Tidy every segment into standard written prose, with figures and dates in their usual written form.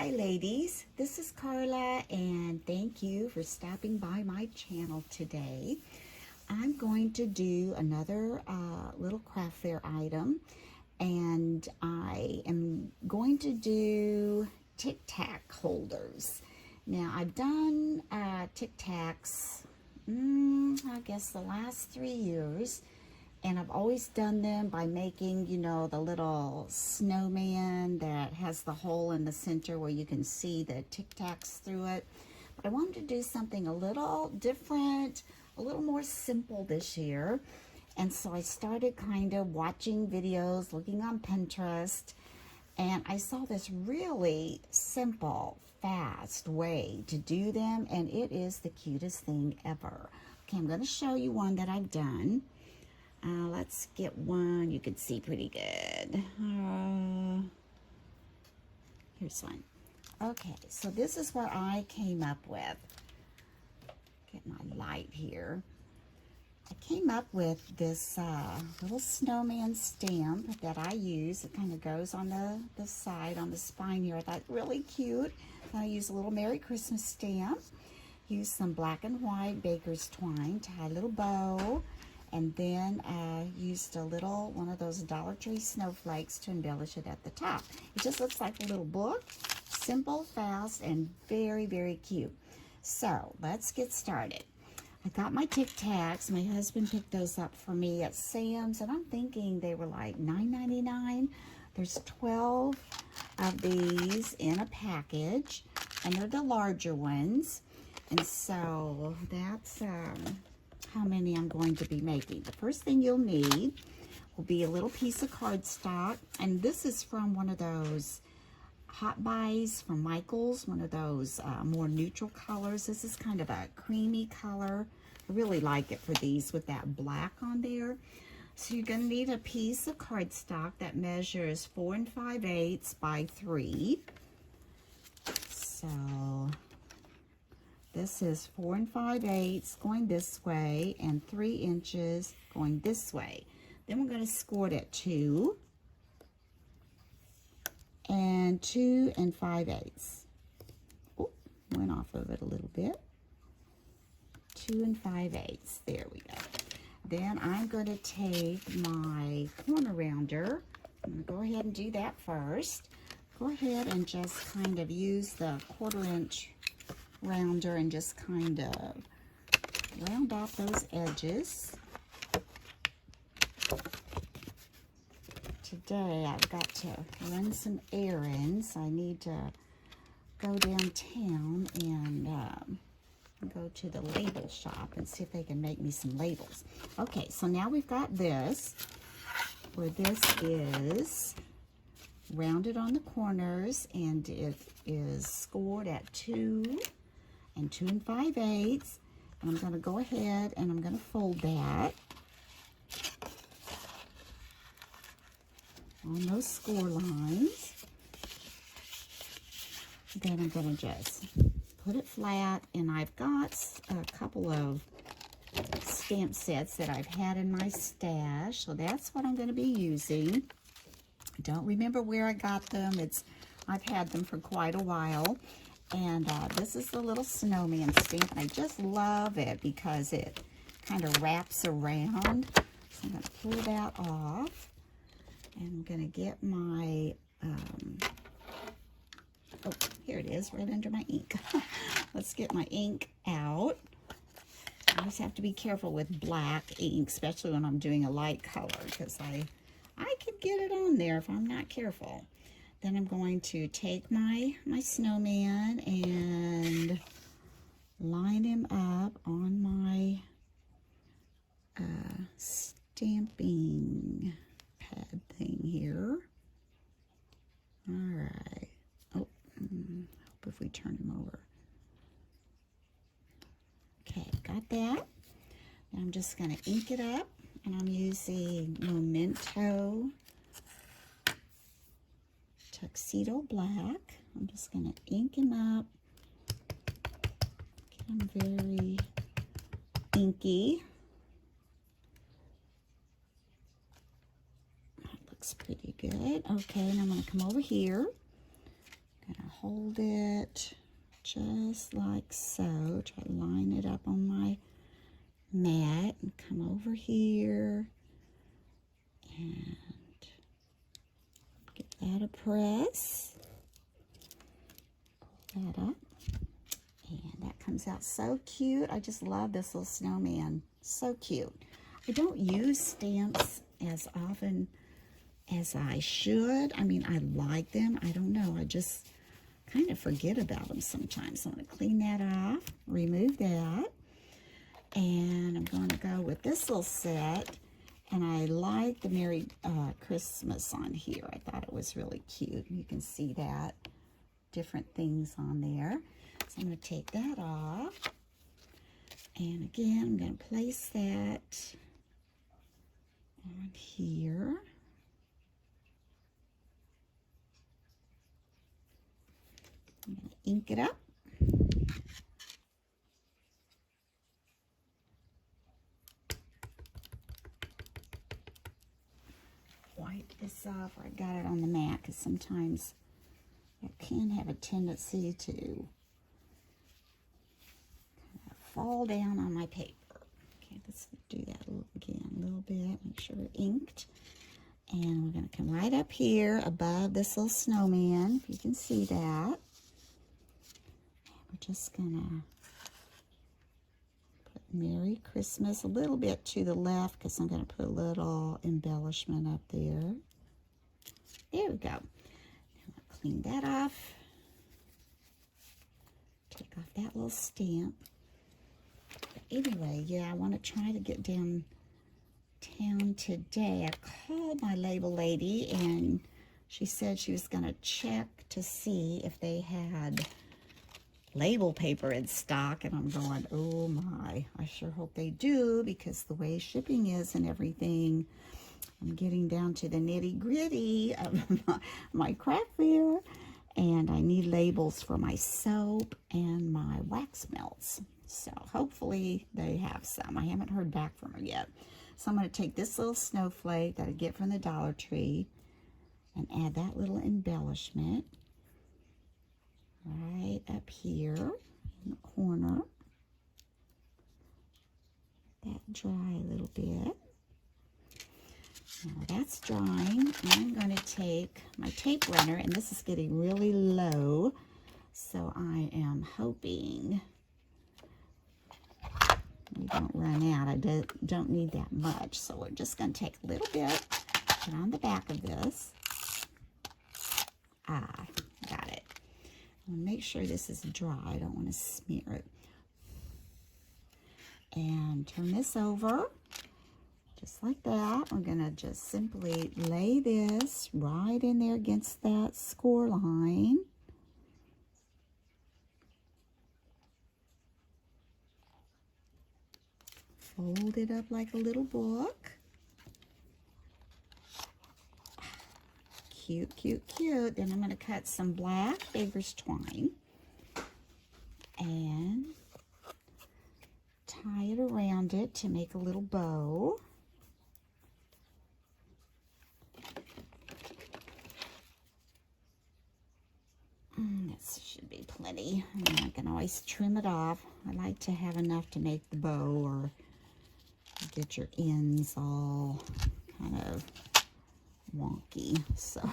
Hi ladies, this is Carla and thank you for stopping by my channel today. I'm going to do another little craft fair item, and I am going to do Tic Tac holders. Now I've done Tic Tacs, I guess the last 3 years. And I've always done them by making, you know, the little snowman that has the hole in the center where you can see the Tic Tacs through it. But I wanted to do something a little different, a little more simple this year. And so I started kind of watching videos, looking on Pinterest, and I saw this really simple, fast way to do them, and it is the cutest thing ever. Okay, I'm going to show you one that I've done. Let's get one you can see pretty good. Here's one. Okay, so this is what I came up with. Get my light here. I came up with this little snowman stamp that I use. It kind of goes on the side, on the spine here. I thought really cute. I use a little Merry Christmas stamp. Use some black and white baker's twine, tie a little bow. And then used a little, one of those Dollar Tree snowflakes to embellish it at the top. It just looks like a little book. Simple, fast, and very, very cute. So, let's get started. I got my Tic Tacs. My husband picked those up for me at Sam's, and I'm thinking they were like $9.99. There's 12 of these in a package, and they're the larger ones. And so, that's how many I'm going to be making. The first thing you'll need will be a little piece of cardstock, and this is from one of those Hot Buys from Michael's, one of those more neutral colors. This is kind of a creamy color. I really like it for these with that black on there. So you're going to need a piece of cardstock that measures 4 5/8 by 3. So this is 4 5/8 going this way and 3 inches going this way. Then we're going to score it at 2 and 2 5/8. Oh, went off of it a little bit. 2 5/8. There we go. Then I'm going to take my corner rounder. I'm going to go ahead and do that first. Go ahead and just kind of use the 1/4 inch rounder and just kind of round off those edges. Today I've got to run some errands. I need to go downtown and go to the label shop and see if they can make me some labels. Okay, so now we've got this, where this is rounded on the corners, and it is scored at 2 and 2 5/8. And I'm going to go ahead and I'm going to fold that on those score lines. Then I'm going to just put it flat, and I've got a couple of stamp sets that I've had in my stash, so that's what I'm going to be using. I don't remember where I got them. I've had them for quite a while. And this is the little snowman stamp. I just love it because it kind of wraps around. So I'm going to pull that off. And I'm going to get my, oh, here it is, right under my ink. Let's get my ink out. I always have to be careful with black ink, especially when I'm doing a light color, because I could get it on there if I'm not careful. Then I'm going to take my snowman and line him up on my stamping pad thing here. All right. Oh, hope if we turn him over. Okay, got that. Now I'm just going to ink it up, and I'm using Memento Tuxedo Black. I'm just going to ink him up. Get him very inky. That looks pretty good. Okay, and I'm going to come over here. I'm going to hold it just like so. Try to line it up on my mat and come over here and give that a press. Pull that up. And that comes out so cute. I just love this little snowman. So cute. I don't use stamps as often as I should. I mean, I like them. I don't know. I just kind of forget about them sometimes. So I'm going to clean that off, remove that. And I'm going to go with this little set. And I like the Merry Christmas on here. I thought it was really cute. You can see that. Different things on there. So I'm going to take that off. And again, I'm going to place that on here. I'm going to ink it up. Wipe this off where I got it on the mat, because sometimes it can have a tendency to kind of fall down on my paper. Okay, let's do that again a little bit. Make sure we're inked. And we're going to come right up here above this little snowman, if you can see that. We're just going to put Merry Christmas a little bit to the left, because I'm going to put a little embellishment up there. There we go. Clean that off. Take off that little stamp. But anyway, yeah, I want to try to get downtown today. I called my label lady, and she said she was going to check to see if they had label paper in stock. And I'm going, oh my, I sure hope they do, because the way shipping is and everything, I'm getting down to the nitty-gritty of my craft fair, and I need labels for my soap and my wax melts. So hopefully they have some. I haven't heard back from her yet. So I'm going to take this little snowflake that I get from the Dollar Tree and add that little embellishment right up here in the corner. Let that dry a little bit. Now that's drying. I'm going to take my tape runner, and this is getting really low, so I am hoping we don't run out. I don't need that much, so we're just going to take a little bit, put on the back of this. Ah, got it. I want to make sure this is dry. I don't want to smear it. And turn this over. Just like that. We're going to just simply lay this right in there against that score line. Fold it up like a little book. Cute, cute, cute. Then I'm going to cut some black Baker's twine and tie it around it to make a little bow. This should be plenty. And I can always trim it off. I like to have enough to make the bow, or get your ends all kind of wonky. So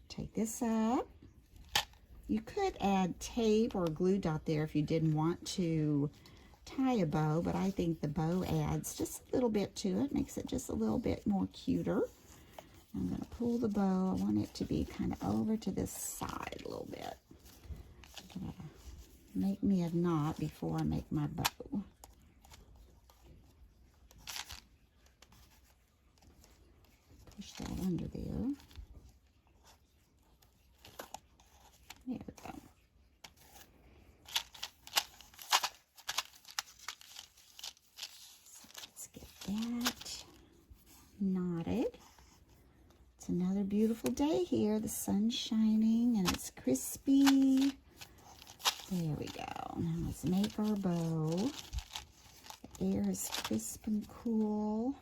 take this up. You could add tape or a glue dot there if you didn't want to tie a bow, but I think the bow adds just a little bit to it, makes it just a little bit more cuter. I'm going to pull the bow. I want it to be kind of over to this side a little bit. I'm going to make me a knot before I make my bow. Push that under there. There we go. So let's get that knotted. It's another beautiful day here. The sun's shining and it's crispy. There we go. Now let's make our bow. The air is crisp and cool.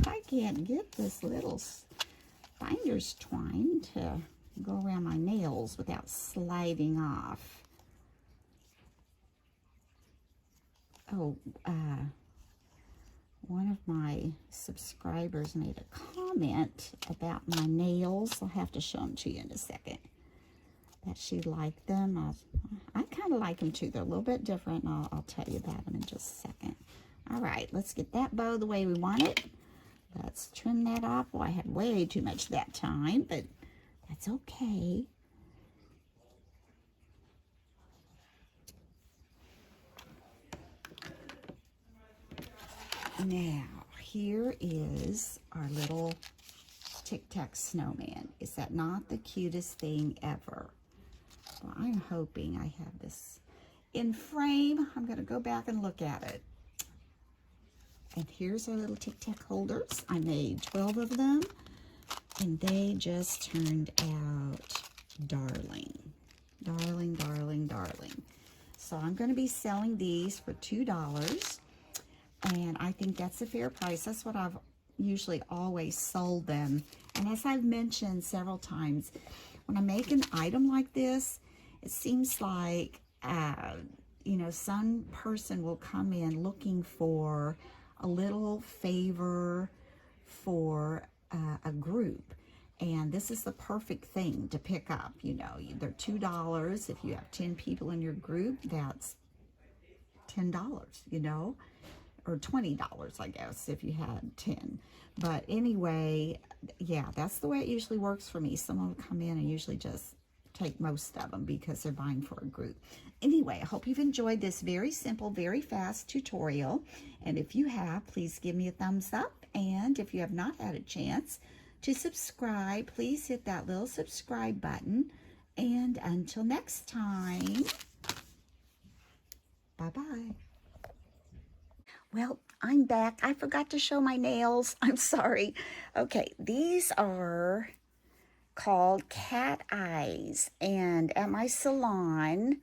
I can't get this little binder's twine to go around my nails without sliding off. Oh, one of my subscribers made a comment about my nails. I'll have to show them to you in a second. That she liked them. I kind of like them too. They're a little bit different, and I'll tell you about them in just a second. All right, let's get that bow the way we want it. Let's trim that off. Well, I had way too much that time, but that's okay. Now, here is our little Tic Tac snowman. Is that not the cutest thing ever? Well, I'm hoping I have this in frame. I'm going to go back and look at it. And here's our little Tic Tac holders. I made 12 of them, and they just turned out darling. Darling, darling, darling. So I'm going to be selling these for $2. And I think that's a fair price. That's what I've usually always sold them. And as I've mentioned several times, when I make an item like this, it seems like, you know, some person will come in looking for a little favor for a group. And this is the perfect thing to pick up. You know, they're $2. If you have 10 people in your group, that's $10, you know. Or $20, I guess, if you had 10. But anyway, yeah, that's the way it usually works for me. Someone will come in and usually just take most of them because they're buying for a group. Anyway, I hope you've enjoyed this very simple, very fast tutorial. And if you have, please give me a thumbs up. And if you have not had a chance to subscribe, please hit that little subscribe button. And until next time, bye-bye. Well, I'm back. I forgot to show my nails. I'm sorry. Okay, these are called cat eyes. And at my salon,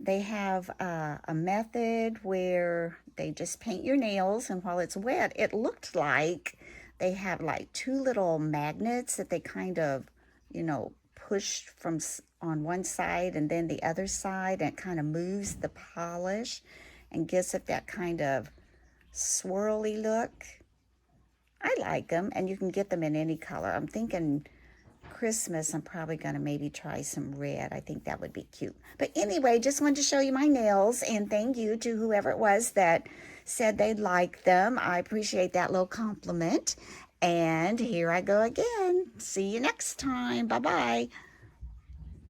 they have a method where they just paint your nails. And while it's wet, it looked like they have like two little magnets that they kind of, you know, push from on one side and then the other side. And it kind of moves the polish and gives it that kind of swirly look. I like them, and you can get them in any color. I'm thinking Christmas, I'm probably going to maybe try some red. I think that would be cute. But anyway, just wanted to show you my nails, and thank you to whoever it was that said they'd like them. I appreciate that little compliment. And here I go again. See you next time. Bye-bye.